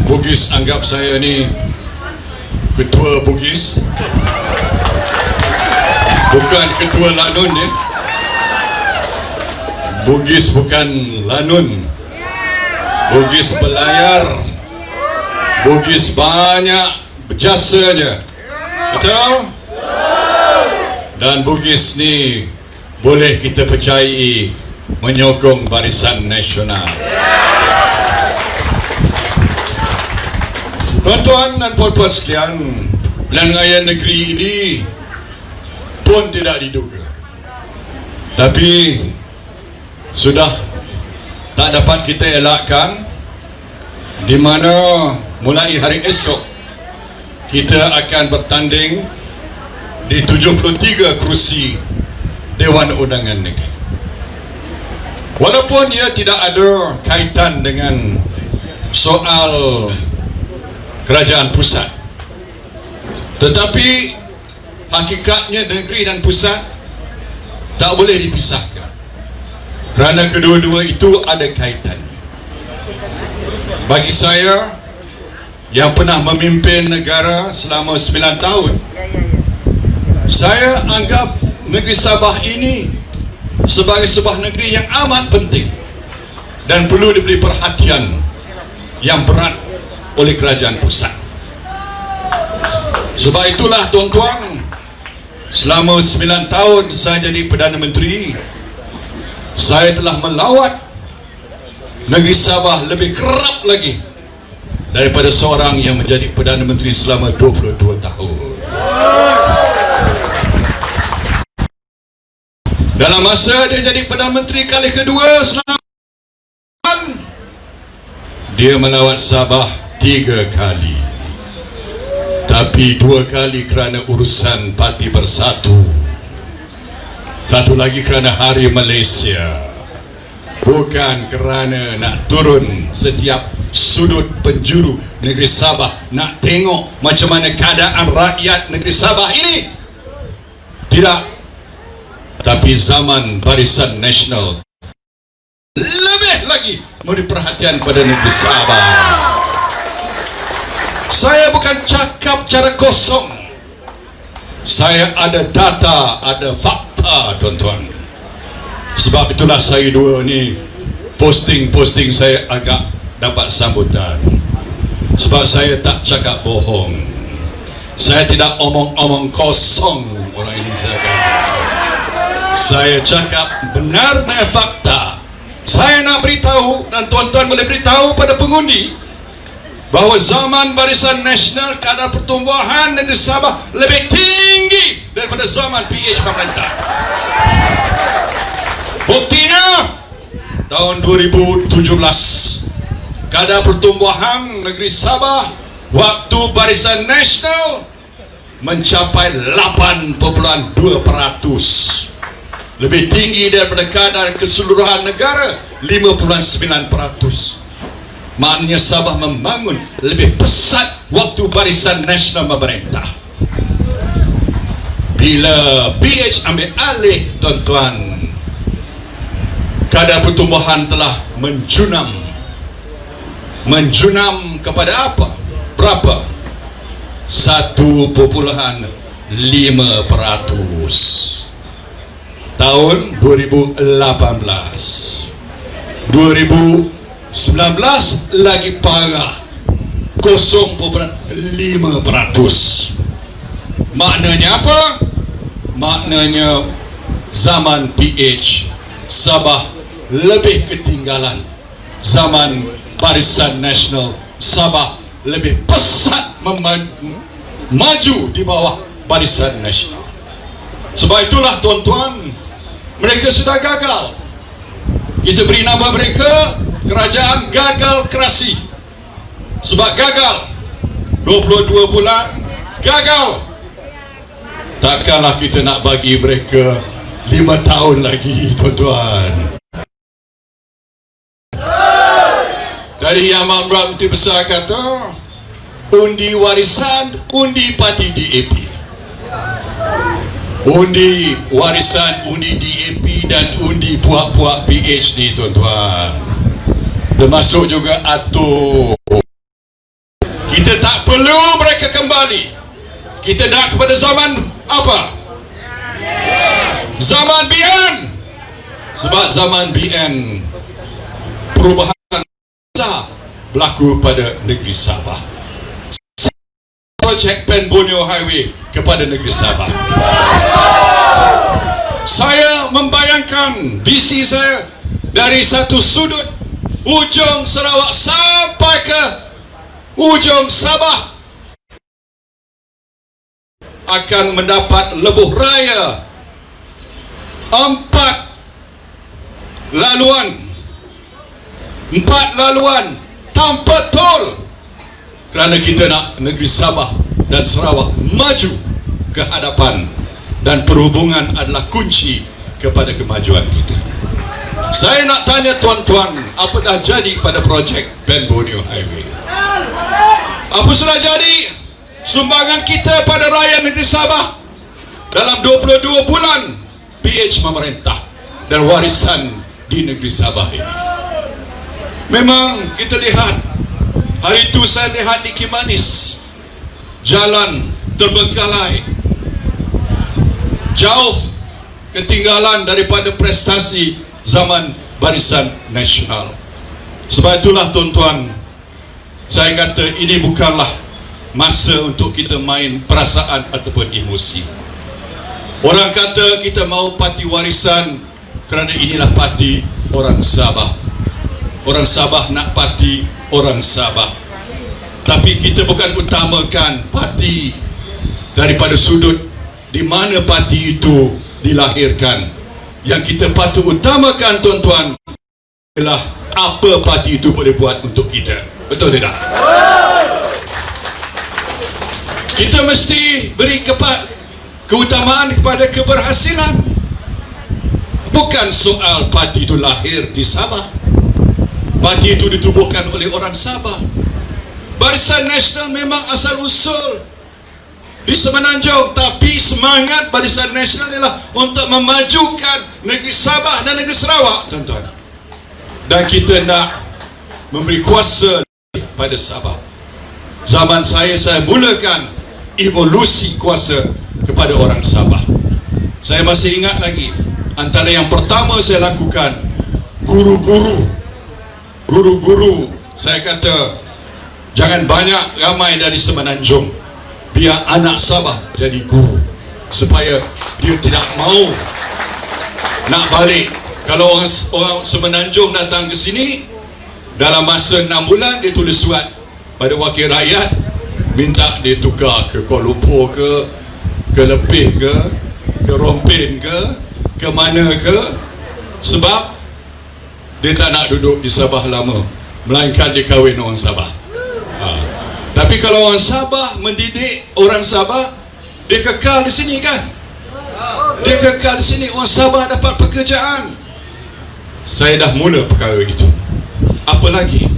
Bugis anggap saya ni ketua Bugis, bukan ketua Lanun ya. Bugis bukan Lanun, Bugis belayar, Bugis banyak berjasanya, betul? Dan Bugis ni boleh kita percayai menyokong Barisan Nasional. Tuan-tuan dan puan-puan sekalian, pilihan raya negeri ini pun tidak diduga, tapi sudah tak dapat kita elakkan, di mana mulai hari esok kita akan bertanding di 73 kerusi Dewan Undangan Negeri. Walaupun ia tidak ada kaitan dengan soal kerajaan pusat, tetapi hakikatnya negeri dan pusat tak boleh dipisahkan, kerana kedua-dua itu ada kaitan. Bagi saya yang pernah memimpin negara selama 9 tahun, saya anggap negeri Sabah ini sebagai sebuah negeri yang amat penting dan perlu diberi perhatian yang berat oleh kerajaan pusat. Sebab itulah tuan-tuan, selama 9 tahun saya jadi Perdana Menteri, saya telah melawat negeri Sabah lebih kerap lagi daripada seorang yang menjadi Perdana Menteri selama 22 tahun. Dalam masa dia jadi Perdana Menteri kali kedua, dia melawat Sabah 3 kali, tapi 2 kali kerana urusan Parti Bersatu, satu lagi kerana Hari Malaysia, bukan kerana nak turun setiap sudut penjuru negeri Sabah, nak tengok macam mana keadaan rakyat negeri Sabah ini. Tidak. Tapi zaman Barisan Nasional lebih lagi memberi perhatian pada negeri Sabah. Saya bukan cakap cara kosong, saya ada data, ada fakta tuan-tuan. Sebab itulah saya dua ni posting saya agak dapat sambutan, sebab saya tak cakap bohong, saya tidak omong-omong kosong. Orang ini saya cakap benar dan fakta. Saya nak beritahu, dan tuan-tuan boleh beritahu pada pengundi, bahawa zaman Barisan Nasional kadar pertumbuhan negeri Sabah lebih tinggi daripada zaman PH pemerintah. Buktinya tahun 2017 kadar pertumbuhan negeri Sabah waktu Barisan Nasional mencapai 8.2%, lebih tinggi daripada kadar keseluruhan negara 5.9%. Maknanya Sabah membangun lebih pesat waktu Barisan Nasional memerintah. Bila PH ambil alih tuan-tuan, kadar pertumbuhan telah menjunam kepada apa? Berapa? 1.5%. Tahun 2018, 2019 lagi parah, 0.5%. Maknanya apa? Maknanya zaman PH Sabah lebih ketinggalan, zaman Barisan Nasional Sabah lebih pesat maju di bawah Barisan Nasional. Sebab itulah tuan-tuan, mereka sudah gagal. Kita beri nama mereka kerajaan gagal kerasi. Sebab gagal 22 bulan, gagal. Takkanlah kita nak bagi mereka 5 tahun lagi tuan-tuan. Dari Yang Amat Menteri Besar kata, undi warisan, undi parti DAP. Undi warisan, undi DAP dan undi puak-puak PH ni tuan-tuan. Termasuk juga atur perlu mereka kembali. Kita nak kepada zaman apa? Zaman BN. Sebab zaman BN perubahan besar berlaku pada negeri Sabah. Projek Pen Borneo Highway kepada negeri Sabah. Saya membayangkan visi saya dari satu sudut ujung Sarawak sampai ke ujung Sabah akan mendapat lebuh raya 4 laluan tanpa tol, kerana kita nak negeri Sabah dan Sarawak maju ke hadapan, dan perhubungan adalah kunci kepada kemajuan kita. Saya nak tanya tuan-tuan, apa dah jadi pada projek Pen Borneo Highway? Apa sudah jadi sumbangan kita pada rakyat negeri Sabah dalam 22 bulan PH pemerintah dan warisan di negeri Sabah ini? Memang kita lihat, hari itu saya lihat di Kimanis, jalan terbengkalai, jauh ketinggalan daripada prestasi zaman Barisan Nasional. Sebab itulah tuan-tuan, saya kata ini bukanlah masa untuk kita main perasaan ataupun emosi. Orang kata kita mahu parti warisan kerana inilah parti orang Sabah. Orang Sabah nak parti orang Sabah. Tapi kita bukan utamakan parti daripada sudut di mana parti itu dilahirkan. Yang kita patut utamakan tuan-tuan adalah apa parti itu boleh buat untuk kita. Betul tidak? Kita mesti beri keutamaan kepada keberhasilan. Bukan soal parti itu lahir di Sabah. Parti itu ditubuhkan oleh orang Sabah. Barisan Nasional memang asal usul di Semenanjung, tapi semangat Barisan Nasional ialah untuk memajukan negeri Sabah dan negeri Sarawak, tuan-tuan. Dan kita nak memberi kuasa pada Sabah. Zaman saya mulakan evolusi kuasa kepada orang Sabah. Saya masih ingat lagi, antara yang pertama saya lakukan, guru-guru, saya kata jangan banyak ramai dari Semenanjung, biar anak Sabah jadi guru, supaya dia tidak mau nak balik. Kalau orang Semenanjung datang ke sini, dalam masa 6 bulan dia tulis surat pada wakil rakyat, minta dia tukar ke Kuala Lumpur ke Lepih ke Rompin ke mana ke, sebab dia tak nak duduk di Sabah lama, melainkan dia kahwin orang Sabah. Tapi kalau orang Sabah mendidik orang Sabah, dia kekal di sini kan? Dia kekal di sini, orang Sabah dapat pekerjaan. Saya dah mula perkara itu. Apa lagi?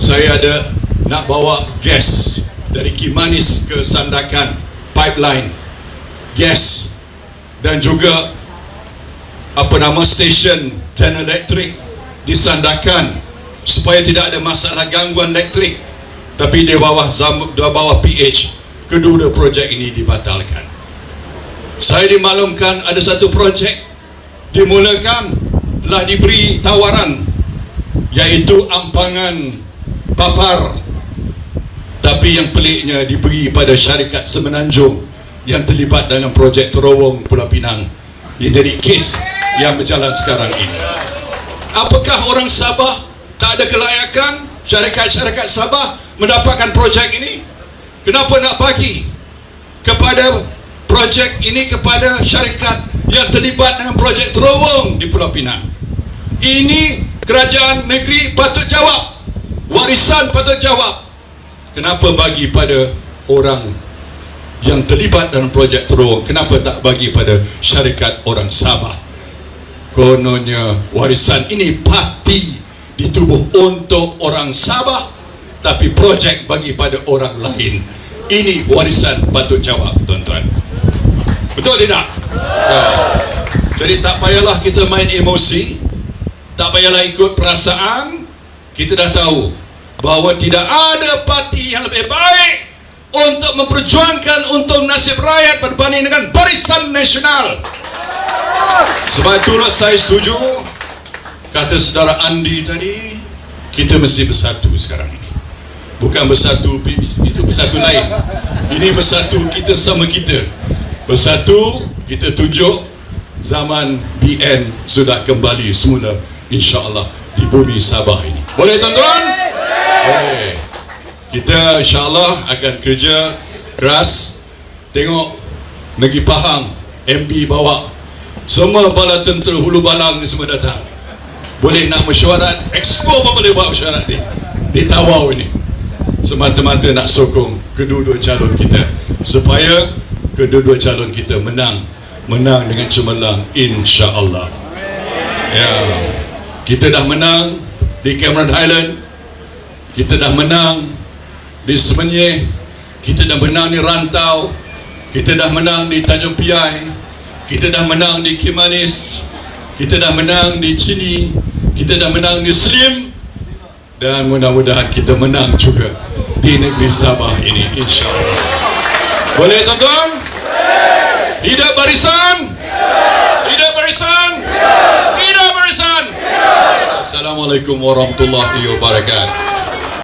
Saya ada nak bawa gas dari Kimanis ke Sandakan, pipeline gas, dan juga stesen General Electric di Sandakan, supaya tidak ada masalah gangguan elektrik. Tapi di bawah PH, kedua projek ini dibatalkan. Saya dimaklumkan ada satu projek dimulakan, telah diberi tawaran, iaitu Ampangan Papar. Tapi yang peliknya diberi pada syarikat Semenanjung yang terlibat dalam projek terowong Pulau Pinang. Ia jadi kes yang berjalan sekarang ini. Apakah orang Sabah tak ada kelayakan? Syarikat-syarikat Sabah mendapatkan projek ini? Kenapa nak bagi kepada projek ini kepada syarikat yang terlibat dengan projek terowong di Pulau Pinang? Ini kerajaan negeri patut jawab, warisan patut jawab. Kenapa bagi pada orang yang terlibat dalam projek terowong? Kenapa tak bagi pada syarikat orang Sabah? Kononnya warisan ini parti ditubuh untuk orang Sabah, tapi projek bagi pada orang lain. Ini warisan patut jawab, tuan-tuan. Betul tidak? Jadi tak payahlah kita main emosi, tak payahlah ikut perasaan. Kita dah tahu bahawa tidak ada parti yang lebih baik untuk memperjuangkan untuk nasib rakyat berbanding dengan Barisan Nasional. Sebab itulah saya setuju kata saudara Andi tadi, kita mesti bersatu sekarang ini. Bukan bersatu itu bersatu lain. Ini bersatu kita sama kita. Bersatu kita tunjuk zaman BN sudah kembali semula, insya-Allah, di bumi Sabah ini. Boleh tuan-tuan? Boleh. Kita insya-Allah akan kerja keras. Tengok Negeri Pahang, MB bawa semua bala tentera hulu balang ni semua datang. Boleh nak mesyuarat, expo apa boleh buat mesyuarat ni di Tawau ini, semata-mata nak sokong kedua-dua calon kita supaya kedua-dua calon kita menang dengan cemerlang, insya-Allah. Ya, kita dah menang di Cameron Highland, kita dah menang di Semenyih, kita dah menang di Rantau, kita dah menang di Tanjung Piai, kita dah menang di Kimanis, kita dah menang di Cini, kita dah menang di Slim, dan mudah-mudahan kita menang juga di negeri Sabah ini, insya-Allah. Boleh tuan-tuan? Hidup barisan! Hidup barisan! Hidup barisan! Assalamualaikum warahmatullahi wabarakatuh.